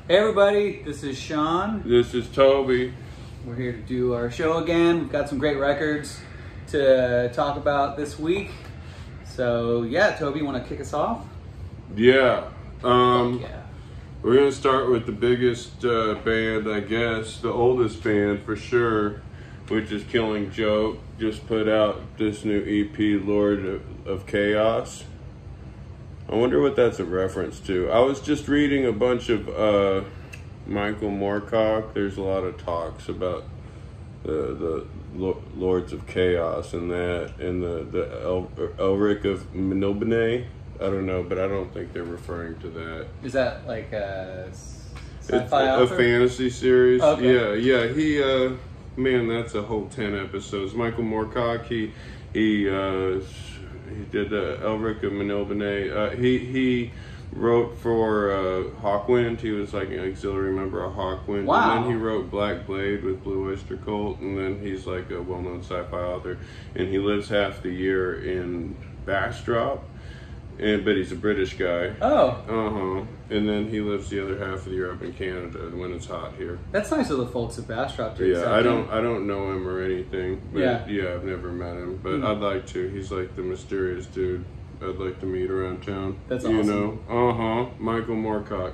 Hey everybody, this is Sean. This is Toby. We're here to do our show again. We've got some great records to talk about this week. So yeah, Toby, you want to kick us off? Yeah. Yeah. We're going to start with the biggest band, I guess, the oldest band for sure, which is Killing Joke. Just put out this new EP, Lord of Chaos. I wonder what that's a reference to. I was just reading a bunch of Michael Moorcock. There's a lot of talks about the Lords of Chaos and that, and the Elric of Menobene. I don't know, but I don't think they're referring to that. Is that like a sci-fi It's author? a fantasy series. Okay. Yeah. He, man, that's a whole 10 episodes. Michael Moorcock, he did Elric of Menobene. He wrote for Hawkwind. He was like an auxiliary member of Hawkwind. Wow. And then he wrote Black Blade with Blue Oyster Cult. And then he's like a well-known sci-fi author. And he lives half the year in Bastrop. But he's a British guy. Oh. And then he lives the other half of the year up in Canada when it's hot here. That's nice of the folks at Bastrop to Yeah, accept I him. don't know him or anything. But yeah, I've never met him. But I'd like to. He's like the mysterious dude I'd like to meet around town. That's awesome. You know? Michael Moorcock.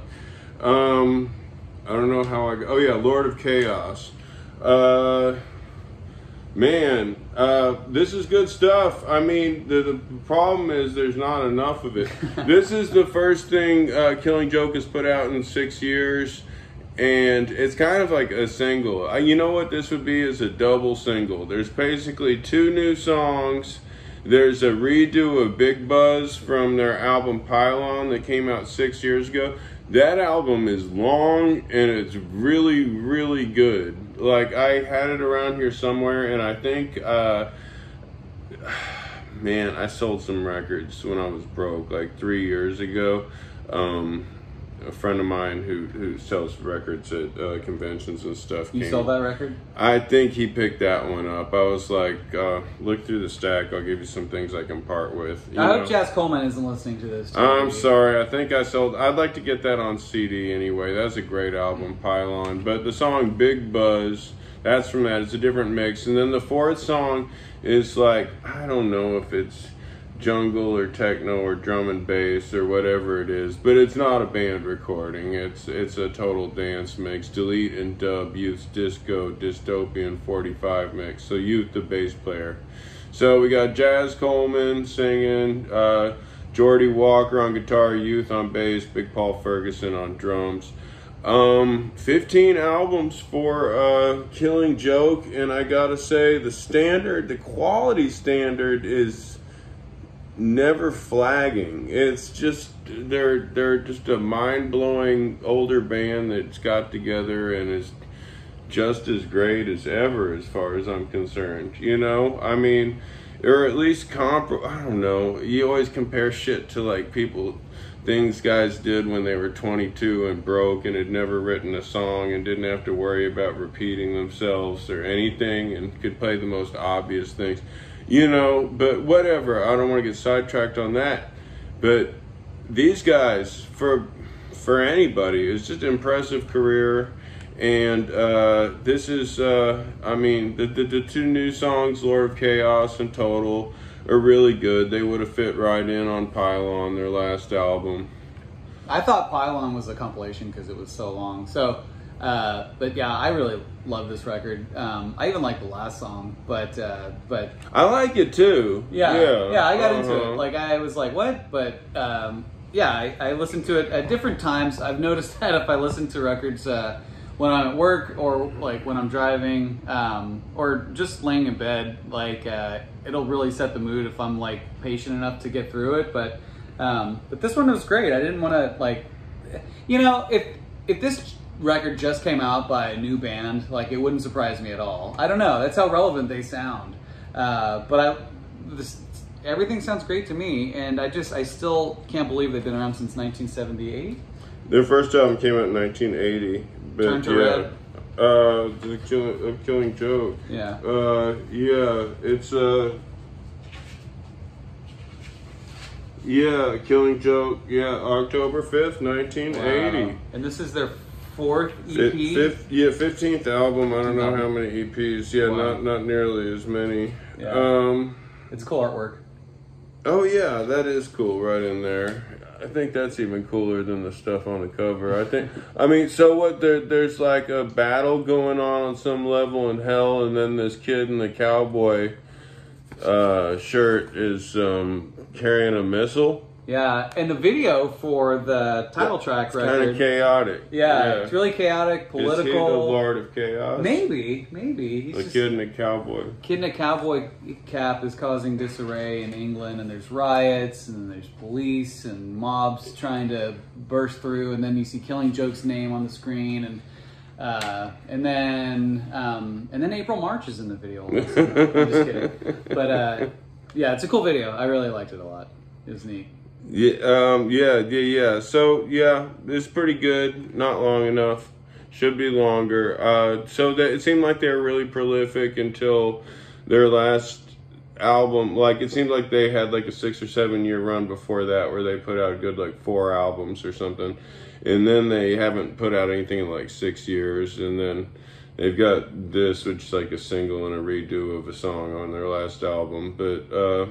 I don't know how I go. Oh yeah, Lord of Chaos. Man, this is good stuff. I mean, the problem is there's not enough of it. This is the first thing Killing Joke has put out in 6 years, and it's kind of like a single. You know what this would be is a double single. There's basically 2 new songs. There's a redo of Big Buzz from their album Pylon that came out 6 years ago. That album is long and it's really, really good. Like, I had it around here somewhere, and I think, man, I sold some records when I was broke, like 3 years ago. A friend of mine who sells records at conventions and stuff. You sold that record? I think he picked that one up. I was like, look through the stack. I'll give you some things I can part with. I hope Jazz Coleman isn't listening to this. I'm sorry. I think I sold. I'd like to get that on CD anyway. That's a great album, Pylon. But the song Big Buzz, that's from that. It's a different mix. And then the 4th song is like, I don't know if it's jungle or techno or drum and bass or whatever it is, but it's not a band recording. It's a total dance mix. Delete and dub, Youth's disco dystopian 45 mix. So Youth the bass player. So we got Jazz Coleman singing, Jordy Walker on guitar, Youth on bass, Big Paul Ferguson on drums. 15 albums for Killing Joke, and I gotta say the quality standard is never flagging. It's just they're just a mind-blowing older band that's got together and is just as great as ever as far as I'm concerned. You know, I mean, or at least I don't know, you always compare shit to like things guys did when they were 22 and broke and had never written a song and didn't have to worry about repeating themselves or anything and could play the most obvious things. You know, but whatever. I don't want to get sidetracked on that. But these guys, for anybody, it's just an impressive career. And this is, I mean, the 2 new songs, Lord of Chaos and Total, are really good. They would have fit right in on Pylon, their last album. I thought Pylon was a compilation because it was so long. So, but yeah, I really love this record. I even like the last song, but I like it too. Yeah, I got into it. Like, I was like, what? But yeah, I listened to it at different times. I've noticed that if I listen to records when I'm at work or like when I'm driving or just laying in bed, like it'll really set the mood if I'm like patient enough to get through it. But this one was great. I didn't want to like, you know, if this record just came out by a new band, like, it wouldn't surprise me at all. I don't know, that's how relevant they sound. Everything sounds great to me, and I still can't believe they've been around since 1978. Their first album came out in 1980. But Turn to Red. The Killing Joke. Yeah. Yeah, it's yeah, Killing Joke. Yeah, October 5th, 1980. Wow. And this is their 4th EP. 15th album. I don't know how many EPs. Yeah, wow. not nearly as many. Yeah. It's cool artwork. Oh yeah, that is cool right in there. I think that's even cooler than the stuff on the cover. I mean, so what? There's like a battle going on some level in hell, and then this kid in the cowboy shirt is carrying a missile. Yeah, and the video for the title track record, kind of chaotic. Yeah, it's really chaotic, political. Is he the Lord of Chaos? Maybe. He's the kid in a cowboy. Kid in a cowboy cap is causing disarray in England, and there's riots, and there's police and mobs trying to burst through, and then you see Killing Joke's name on the screen, and then April March is in the video. I'm just kidding, but yeah, it's a cool video. I really liked it a lot. It was neat. Yeah. So yeah, it's pretty good. Not long enough. Should be longer. So it seemed like they were really prolific until their last album. Like it seemed like they had like a 6 or 7 year run before that, where they put out a good like 4 albums or something, and then they haven't put out anything in like 6 years, and then they've got this, which is like a single and a redo of a song on their last album, but.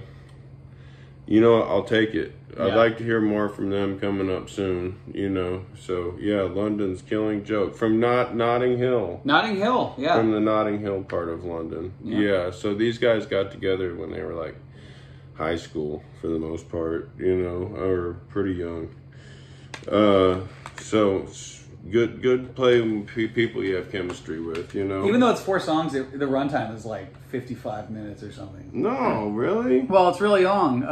You know, I'll take it. Yeah. I'd like to hear more from them coming up soon, you know. So, yeah, London's Killing Joke. From Notting Hill. Notting Hill, yeah. From the Notting Hill part of London. Yeah, so these guys got together when they were, like, high school, for the most part, you know, or pretty young. So, good play with people you have chemistry with, you know. Even though it's 4 songs, the runtime is like 55 minutes or something. No, really? Well, it's really long.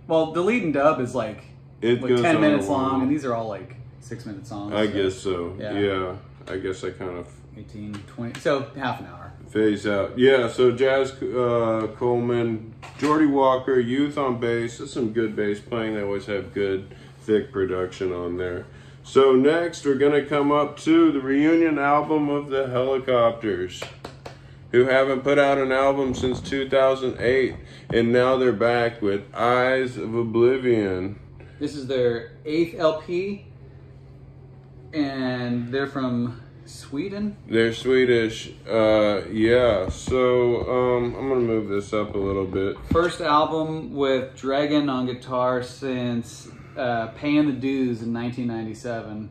Well, the lead and dub is like 10 minutes long, and these are all like 6-minute songs. I guess so. Yeah. I guess I kind of 18, 20, so half an hour. Phase out. Yeah, so Jazz Coleman, Jordy Walker, Youth on bass. That's some good bass playing. They always have good, thick production on there. So next, we're going to come up to the reunion album of the Hellacopters, who haven't put out an album since 2008, and now they're back with Eyes of Oblivion. This is their 8th LP, and they're from Sweden? They're Swedish, yeah. So I'm going to move this up a little bit. First album with Dragon on guitar since... Paying the Dues in 1997,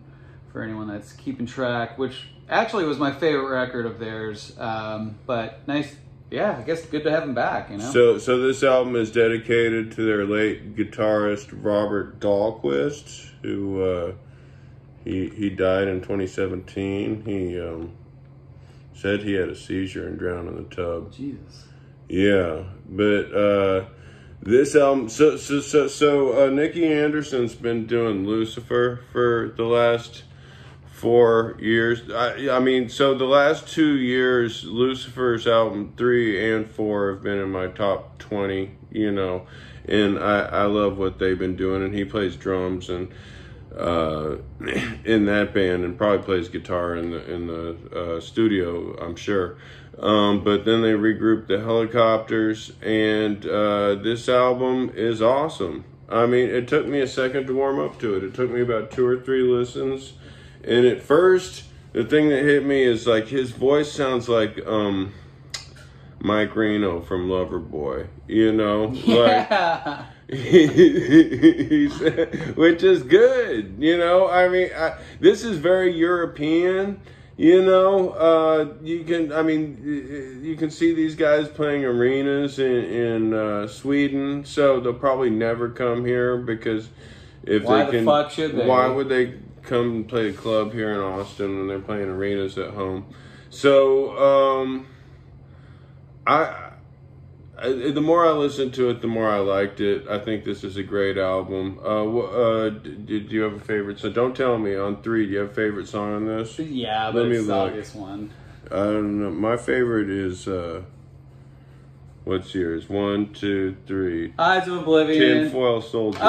for anyone that's keeping track, which actually was my favorite record of theirs. But nice, yeah, I guess good to have them back, you know? So this album is dedicated to their late guitarist, Robert Dahlquist, who he died in 2017. He said he had a seizure and drowned in the tub. Jesus. Yeah, but... this album, so Nikki Anderson's been doing Lucifer for the last 4 years. I mean, so the last 2 years, Lucifer's album 3 and 4 have been in my top 20, you know, and I love what they've been doing. And he plays drums and in that band, and probably plays guitar in the studio, I'm sure. But then they regrouped the Helicopters, and this album is awesome. I mean, it took me a second to warm up to it. It took me about 2 or 3 listens, and at first, the thing that hit me is like his voice sounds like Mike Reno from Loverboy, you know, yeah. Like which is good, you know. I mean, this is very European. You know, you can see these guys playing arenas in Sweden, so they'll probably never come here, because if why they can, the fuck should they? Why would they come and play a club here in Austin when they're playing arenas at home? So, the more I listened to it, the more I liked it. I think this is a great album. Do you have a favorite? So don't tell me on 3. Do you have a favorite song on this? Yeah, but it's the obvious one. I don't know. My favorite is what's yours? 1, 2, 3. Eyes of Oblivion. Tinfoil Soldier.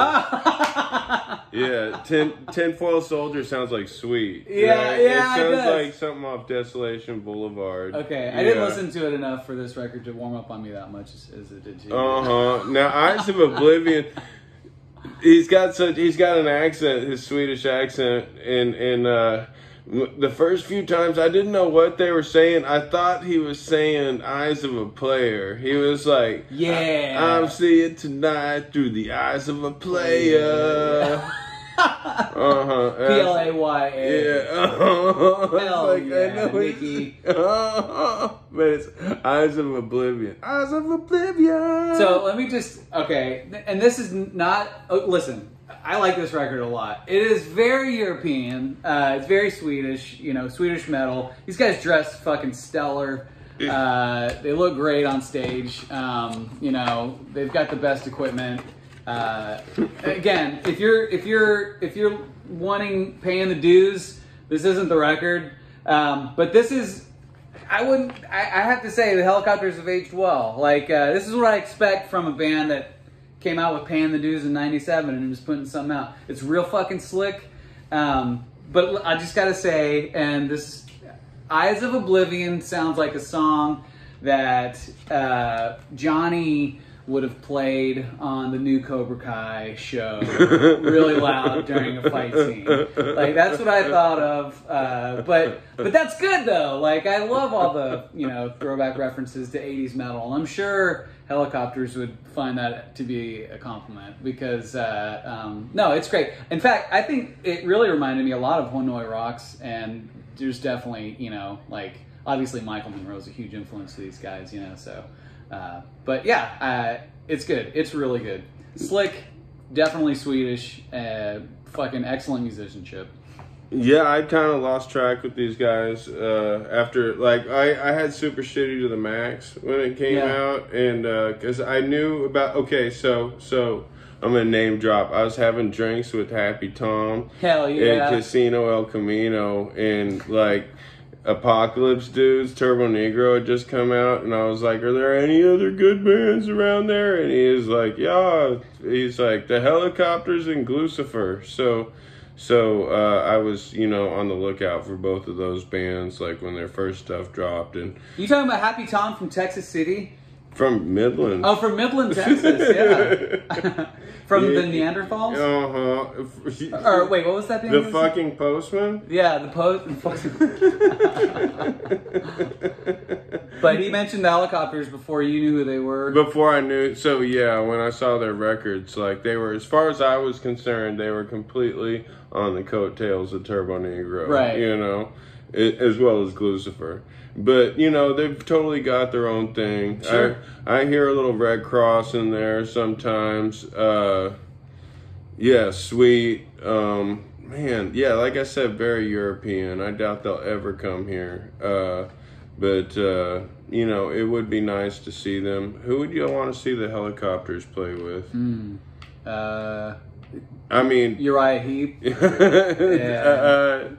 Yeah, Tinfoil Soldier sounds like Sweet. Yeah, right? yeah, it sounds like something off Desolation Boulevard. Okay, I didn't listen to it enough for this record to warm up on me that much as it did to you. Now, Eyes of Oblivion, he's got an accent, his Swedish accent, and the first few times I didn't know what they were saying. I thought he was saying eyes of a player. He was like, I'm seeing tonight through the eyes of a player. Playa. Yeah. Hell like, yeah, I know Mickey. But it's Eyes of Oblivion. Eyes of Oblivion. So let me just, and this is not, listen, I like this record a lot. It is very European. It's very Swedish, Swedish metal. These guys dress fucking stellar. They look great on stage. They've got the best equipment. Again, if you're paying the dues, this isn't the record. But this is, I have to say the Hellacopters have aged well. Like, this is what I expect from a band that came out with Paying the Dues in '97 and just putting something out. It's real fucking slick. But I just gotta say, and this Eyes of Oblivion sounds like a song that Johnny would have played on the new Cobra Kai show really loud during a fight scene. Like, that's what I thought of. But that's good though. Like, I love all the, throwback references to 80s metal. And I'm sure Hellacopters would find that to be a compliment because, no, it's great. In fact, I think it really reminded me a lot of Hanoi Rocks, and there's definitely, obviously Michael Monroe's a huge influence to these guys, so. But yeah, it's good. It's really good. Slick, definitely Swedish, fucking excellent musicianship. Yeah, I kind of lost track with these guys after, I had Super Shitty to the Max when it came out, and because I knew about, so I'm gonna name drop. I was having drinks with Happy Tom. Hell yeah. At Casino El Camino, and Apocalypse Dudes, Turbo Negro had just come out, and I was like, are there any other good bands around there? And he was like, yeah. He's like, the Hellacopters and Glucifer. So I was, on the lookout for both of those bands, when their first stuff dropped. And you talking about Happy Tom from Texas City? From Midland. Oh, from Midland, Texas, yeah. From the Neanderthals? Or wait, what was that band? The fucking Postman? Yeah, the But he mentioned the Hellacopters before you knew who they were. Before I knew. So yeah, when I saw their records, they were, as far as I was concerned, they were completely on the coattails of Turbo Negro. Right. As well as Glucifer. But, they've totally got their own thing. Sure. I hear a little Red Cross in there sometimes. Yeah, sweet. Man, yeah, like I said, very European. I doubt they'll ever come here. But it would be nice to see them. Who would you want to see the Hellacopters play with? I mean... Uriah Heep. Yeah.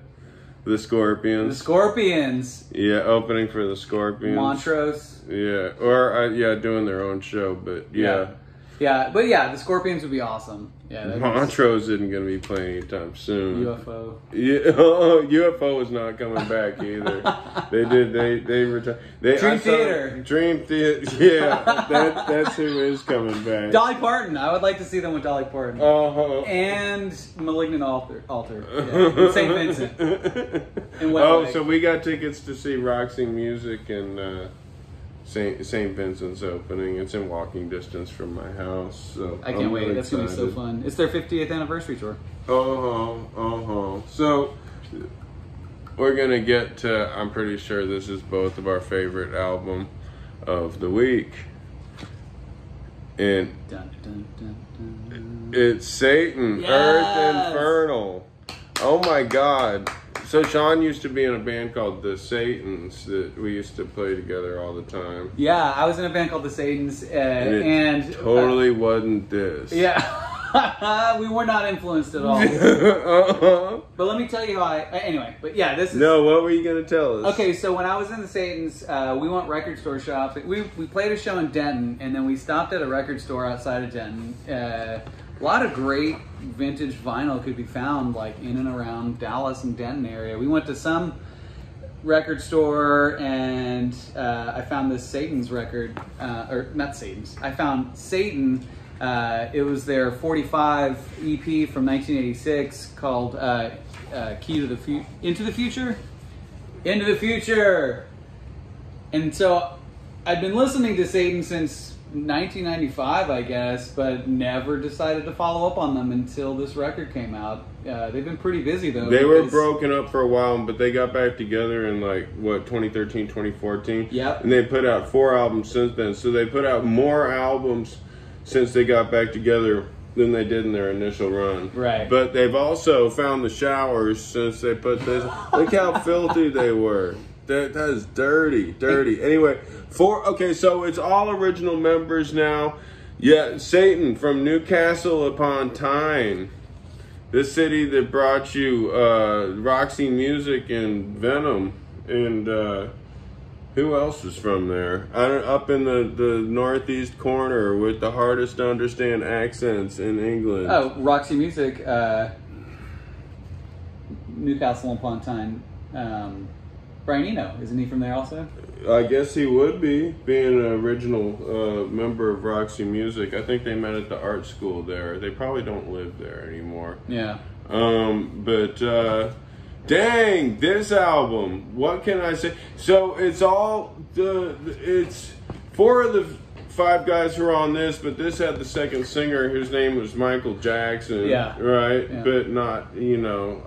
The Scorpions. The Scorpions. Yeah, opening for the Scorpions. Montrose. Yeah, or doing their own show, but yeah. Yeah, but yeah, the Scorpions would be awesome. Yeah, Montrose isn't going to be playing anytime soon. UFO. Yeah, UFO is not coming back either. They retired. Dream Theater. Dream Theater. Yeah, that's who is coming back. Dolly Parton. I would like to see them with Dolly Parton. And Malignant Altar. Yeah. St. Vincent. So we got tickets to see Roxy Music and St. Vincent's opening. It's in walking distance from my house. So I can't wait. That's going to be so fun. It's their 50th anniversary tour. So we're going to get to, I'm pretty sure this is both of our favorite album of the week. And dun, dun, dun, dun. It's Satan, Yes! Earth Infernal. Oh my God. So Sean used to be in a band called The Satans that we used to play together all the time. Yeah, I was in a band called The Satans, and totally wasn't this. Yeah, we were not influenced at all. But let me tell you how anyway, but yeah, this is... No, what were you going to tell us? Okay, so when I was in The Satans, we went record store shopping. We played a show in Denton, and then we stopped at a record store outside of Denton. A lot of great vintage vinyl could be found in and around Dallas and Denton area. We went to some record store and I found this Satan's record, or not Satan's. I found Satan It was their 45 EP from 1986 called Into the Future? Into the Future! And so I'd been listening to Satan since 1995, I guess, but never decided to follow up on them until this record came out. They've been pretty busy, though. They were broken up for a while, but they got back together in, 2013, 2014? Yep. And they put out 4 albums since then. So they put out more albums since they got back together than they did in their initial run. Right. But they've also found the showers since they put this. Look how filthy they were. That is dirty. Anyway, so it's all original members now. Yeah, Satan from Newcastle upon Tyne, the city that brought you Roxy Music and Venom, and who else is from there? Up in the northeast corner with the hardest to understand accents in England. Oh, Roxy Music, Newcastle upon Tyne. Brian Eno, isn't he from there also? I guess he would be, being an original member of Roxy Music. I think they met at the art school there. They probably don't live there anymore. Yeah. Dang, this album, what can I say? So it's it's 4 of the 5 guys who are on this, but this had the second singer whose name was Michael Jackson. Yeah. Right? Yeah. But not,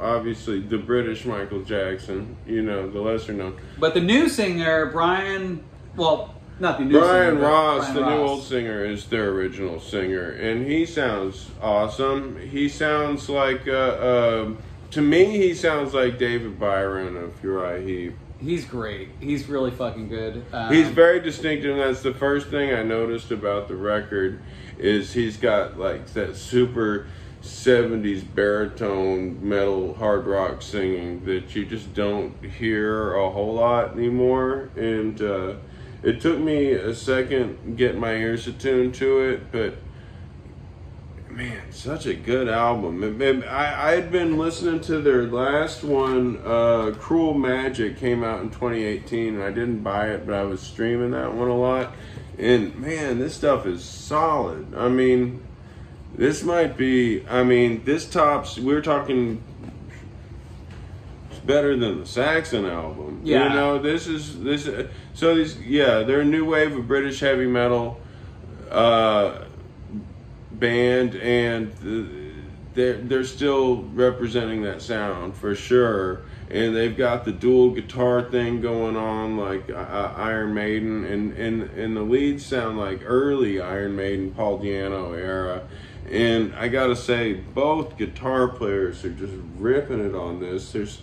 obviously the British Michael Jackson, the lesser known. But the new singer, Brian Ross, the new old singer, is their original singer. And he sounds awesome. He sounds like, to me, he sounds like David Byron of Uriah Heep. He's great. He's really fucking good. He's very distinctive, and that's the first thing I noticed about the record, is he's got that super 70s baritone metal hard rock singing that you just don't hear a whole lot anymore. And it took me a second getting my ears attuned to it, but man, such a good album. I had been listening to their last one, Cruel Magic, came out in 2018, and I didn't buy it, but I was streaming that one a lot. And man, this stuff is solid. I mean, this might be, this tops, we're talking, it's better than the Saxon album. Yeah. They're a new wave of British heavy metal, band, and they're still representing that sound for sure. And they've got the dual guitar thing going on like Iron Maiden, and the leads sound like early Iron Maiden, Paul Di'Anno era. And I gotta say, both guitar players are just ripping it on this. There's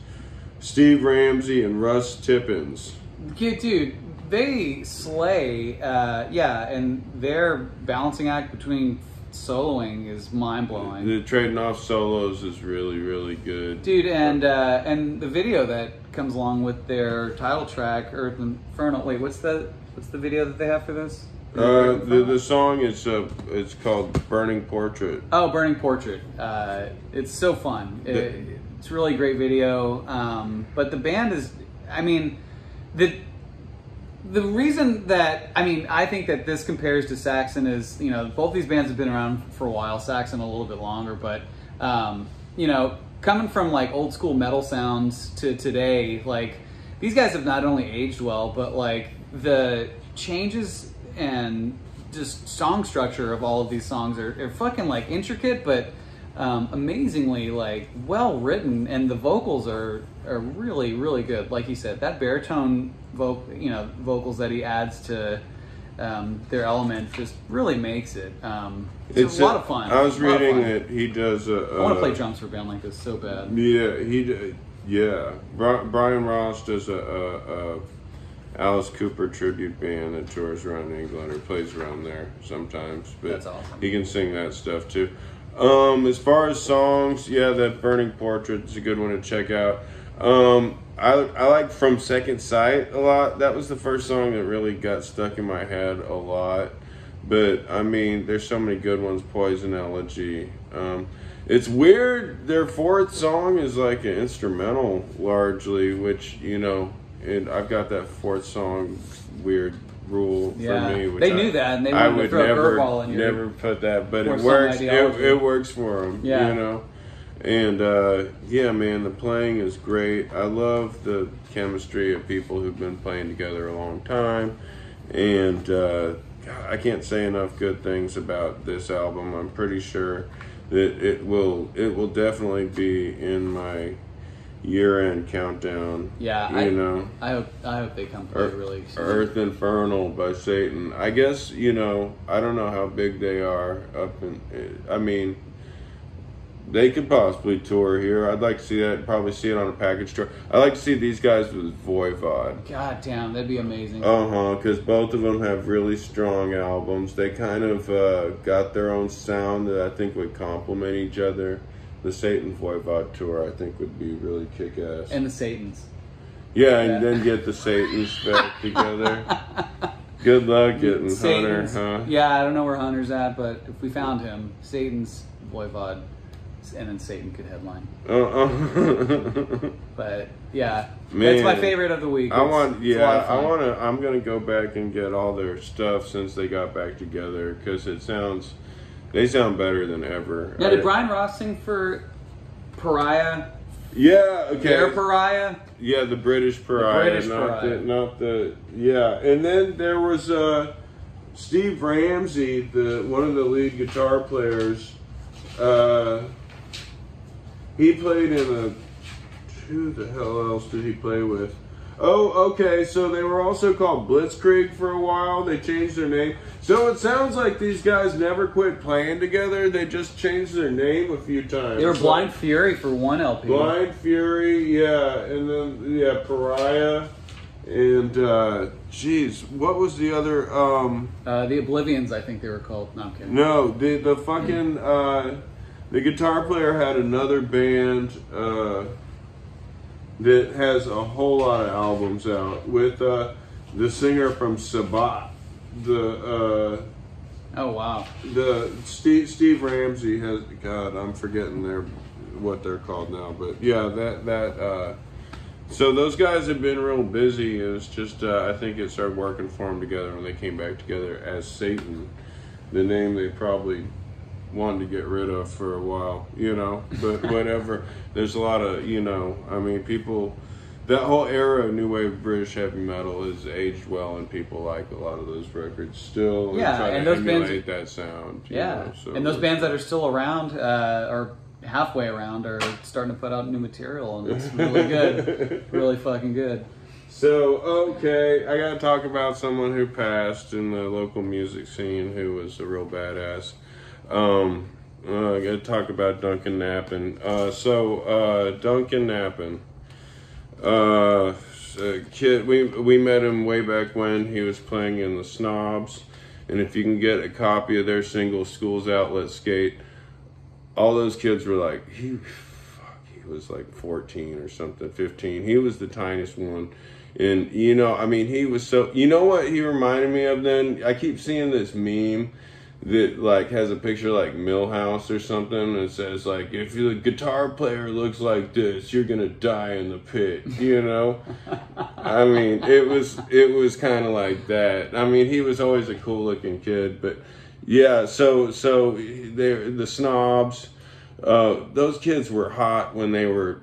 Steve Ramsey and Russ Tippins. Dude, they slay. And their balancing act between soloing is mind-blowing. The trading off solos is really, really good. Dude, and the video that comes along with their title track, Earth Infernal. Wait, what's the video that they have for this? The song is it's called Burning Portrait. Oh, Burning Portrait. It's so fun. It's really great video. But the band is, the reason that, I think that this compares to Saxon is, both these bands have been around for a while, Saxon a little bit longer, but, coming from old school metal sounds to today, these guys have not only aged well, but the changes and just song structure of all of these songs are fucking intricate, but amazingly well written, and the vocals are really, really good. Like you said, that baritone vocals that he adds to their element just really makes it. It's a lot of fun. I was reading that he does I want to play drums for a band like this so bad. Yeah, Brian Ross does a Alice Cooper tribute band that tours around England or plays around there sometimes. But that's awesome. He can sing that stuff too. As far as songs, that Burning Portrait is a good one to check out. I like From Second Sight a lot. That was the first song that really got stuck in my head a lot. But there's so many good ones. Poison Elegy. It's weird. Their fourth song is an instrumental largely, which and I've got that fourth song weird rule for me. Which they knew that, and they I wanted to would throw a curveball in your never put that, but or it some works. ideology. It works for them, Yeah. you know. And yeah, man, the playing is great. I love the chemistry of people who've been playing together a long time, and God, I can't say enough good things about this album. I'm pretty sure that it will definitely be in my year-end countdown. Yeah, you know. I hope they come through really soon. Earth Infernal by Satan. I guess, you know, I don't know how big they are up in. I mean, they could possibly tour here. I'd like to see that. Probably see it on a package tour. I'd like to see these guys with Voivod. God damn, that'd be amazing. Because both of them have really strong albums. They kind of got their own sound that I think would complement each other. The Satan Voivod tour, I think, would be really kick-ass. And the Satans. Yeah, and then get the Satans back together. Good luck getting Satan's, Hunter, huh? Yeah, I don't know where Hunter's at, but if we found him, Satan's Voivod, and then Satan could headline. But yeah, Man, that's my favorite of the week. I'm gonna go back and get all their stuff since they got back together because they sound better than ever. Now, did Brian Ross sing for Pariah? Yeah, okay. Their Pariah? Yeah, the British Pariah, not the yeah. And then there was Steve Ramsey, one of the lead guitar players. He played in who the hell else did he play with? Oh, okay, so they were also called Blitzkrieg for a while. They changed their name. So it sounds like these guys never quit playing together. They just changed their name a few times. They were Blind Fury for one LP. Blind Fury, yeah. And then, yeah, Pariah. And, geez, what was the other? The Oblivions, I think they were called. No, I'm kidding. No, the fucking, the guitar player had another band, that has a whole lot of albums out with the singer from Sabbath. Oh wow. The Steve Ramsey has, God, I'm forgetting what they're called now, but yeah, so those guys have been real busy. It was just I think it started working for them together when they came back together as Satan, the name they probably wanted to get rid of for a while, you know, but whatever. There's a lot of, you know, I mean, people, that whole era of new wave British heavy metal has aged well, and people like a lot of those records still. Yeah, try and to those emulate bands, that sound. Yeah, know, so and those bands that are still around, or halfway around, are starting to put out new material, and it's really good, really fucking good. So, okay, I gotta talk about someone who passed in the local music scene who was a real badass. I gotta talk about Duncan Knappen. Duncan Knappen, a kid, we met him way back when he was playing in the Snobs, and if you can get a copy of their single School's Outlet Skate, all those kids were like, he was like 14 or something, 15. He was the tiniest one. And, you know, I mean, he was so, you know what he reminded me of then? I keep seeing this meme that, like, has a picture like Millhouse or something, and it says, like, if the guitar player looks like this, you're gonna die in the pit, you know? I mean, it was kind of like that. I mean, he was always a cool-looking kid, but, yeah, so they're the Snobs. Those kids were hot when they were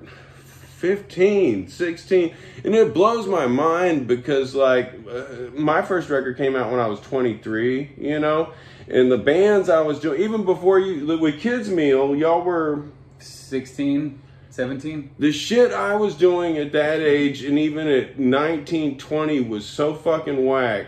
15, 16, and it blows my mind because, like, my first record came out when I was 23, you know, and the bands I was doing, even before with Kids Meal, y'all were 16, 17. The shit I was doing at that age, and even at 19, 20, was so fucking whack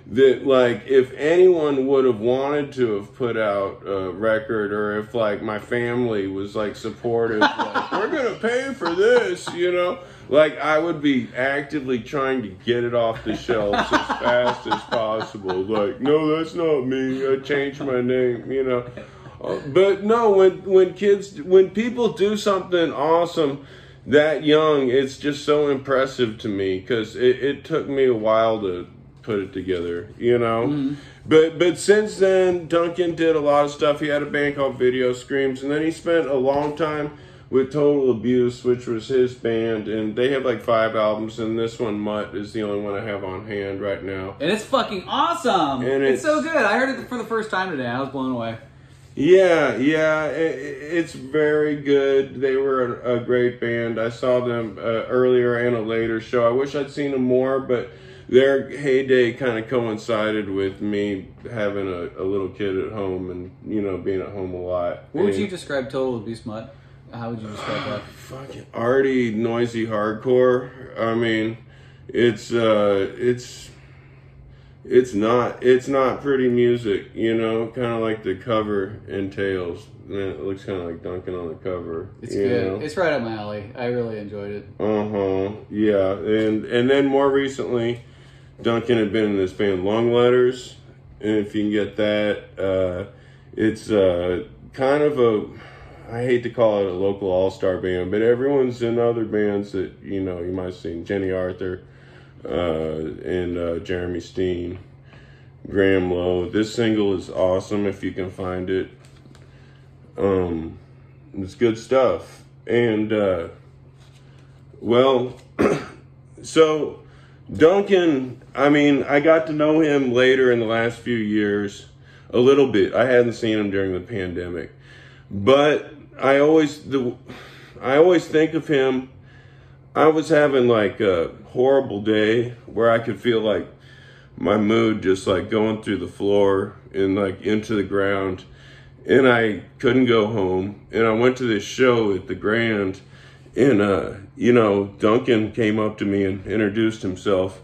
that, like, if anyone would have wanted to have put out a record, or if, like, my family was, like, supportive, like, we're gonna pay for this, you know, like, I would be actively trying to get it off the shelves as fast as possible. Like, no, that's not me, I changed my name, you know. But no, when people do something awesome that young, it's just so impressive to me, because it took me a while to put it together, you know. Mm-hmm. But since then, Duncan did a lot of stuff. He had a band called Video Screams, and then he spent a long time with Total Abuse, which was his band, and they have like 5 albums, and this one, Mutt, is the only one I have on hand right now. And it's fucking awesome! And it's so good. I heard it for the first time today. I was blown away. Yeah, it's very good. They were a great band. I saw them earlier and a later show. I wish I'd seen them more, but their heyday kind of coincided with me having a little kid at home and, you know, being at home a lot. What would you describe Total Abuse, Mutt? How would you describe that? Fucking arty, noisy hardcore. I mean, it's not pretty music, you know, kind of like the cover entails. It looks kind of like Duncan on the cover. It's good. Know? It's right up my alley. I really enjoyed it. Yeah, and then more recently, Duncan had been in this band Long Letters, and if you can get that, it's kind of a, I hate to call it a local all-star band, but everyone's in other bands that, you know, you might have seen. Jenny Arthur and Jeremy Steen, Graham Lowe. This single is awesome if you can find it. It's good stuff. And, well, so Duncan, I mean, I got to know him later in the last few years, a little bit. I hadn't seen him during the pandemic. But I always think of him, I was having like a horrible day where I could feel like my mood just like going through the floor and like into the ground, and I couldn't go home, and I went to this show at the Grand, and you know, Duncan came up to me and introduced himself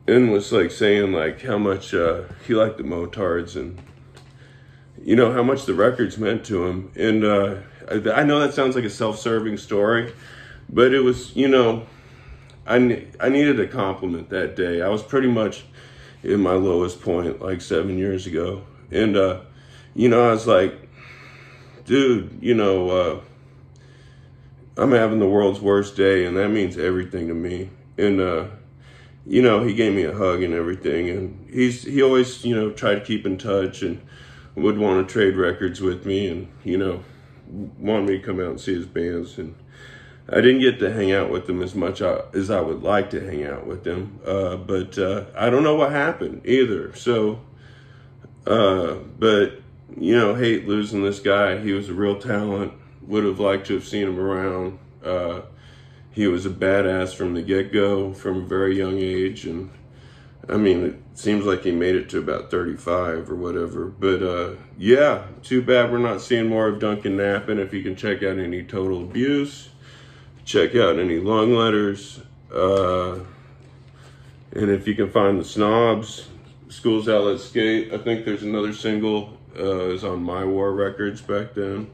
and was like saying like how much he liked the Motards and, you know, how much the records meant to him. And I know that sounds like a self-serving story, but it was, you know, I needed a compliment that day. I was pretty much in my lowest point like 7 years ago. And, you know, I was like, dude, you know, I'm having the world's worst day, and that means everything to me. And, you know, he gave me a hug and everything. And he always, you know, tried to keep in touch and would want to trade records with me, and, you know, want me to come out and see his bands. And I didn't get to hang out with him as much as I would like to hang out with him, but I don't know what happened either. So, but, you know, hate losing this guy. He was a real talent. Would have liked to have seen him around. He was a badass from the get-go, from a very young age, and I mean, it seems like he made it to about 35 or whatever. But, yeah, too bad we're not seeing more of Duncan Knappen. If you can check out any Total Abuse, check out any Long Letters, and if you can find the Snobs, Schools Outlet Skate. I think there's another single, is on My War Records back then.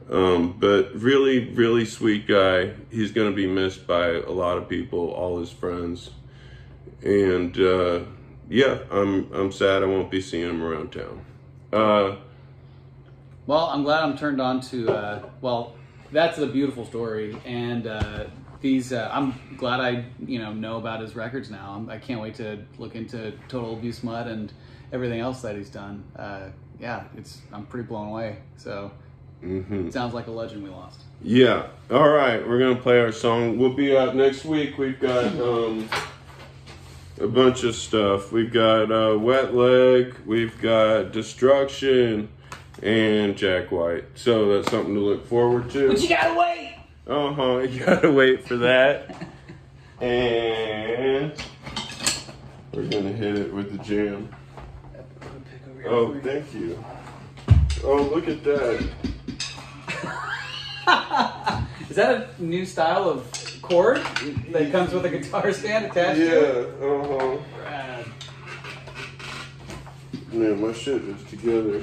But really, really sweet guy. He's going to be missed by a lot of people, all his friends. And, yeah, I'm sad I won't be seeing him around town. Well, I'm glad I'm turned on to, well, that's a beautiful story. And, I'm glad I, you know about his records now. I can't wait to look into Total Abuse Mutt and everything else that he's done. Yeah, I'm pretty blown away. So, It sounds like a legend we lost. Yeah. All right, we're going to play our song. We'll be out next week. We've got, a bunch of stuff. We've got Wet Leg, we've got Destruction, and Jack White. So that's something to look forward to. But you gotta wait! You gotta wait for that. And we're gonna hit it with the jam. Oh, thank you. Oh, look at that. Is that a new style of cord that comes with a guitar stand attached to it? Yeah, Rad. Man, my shit is together.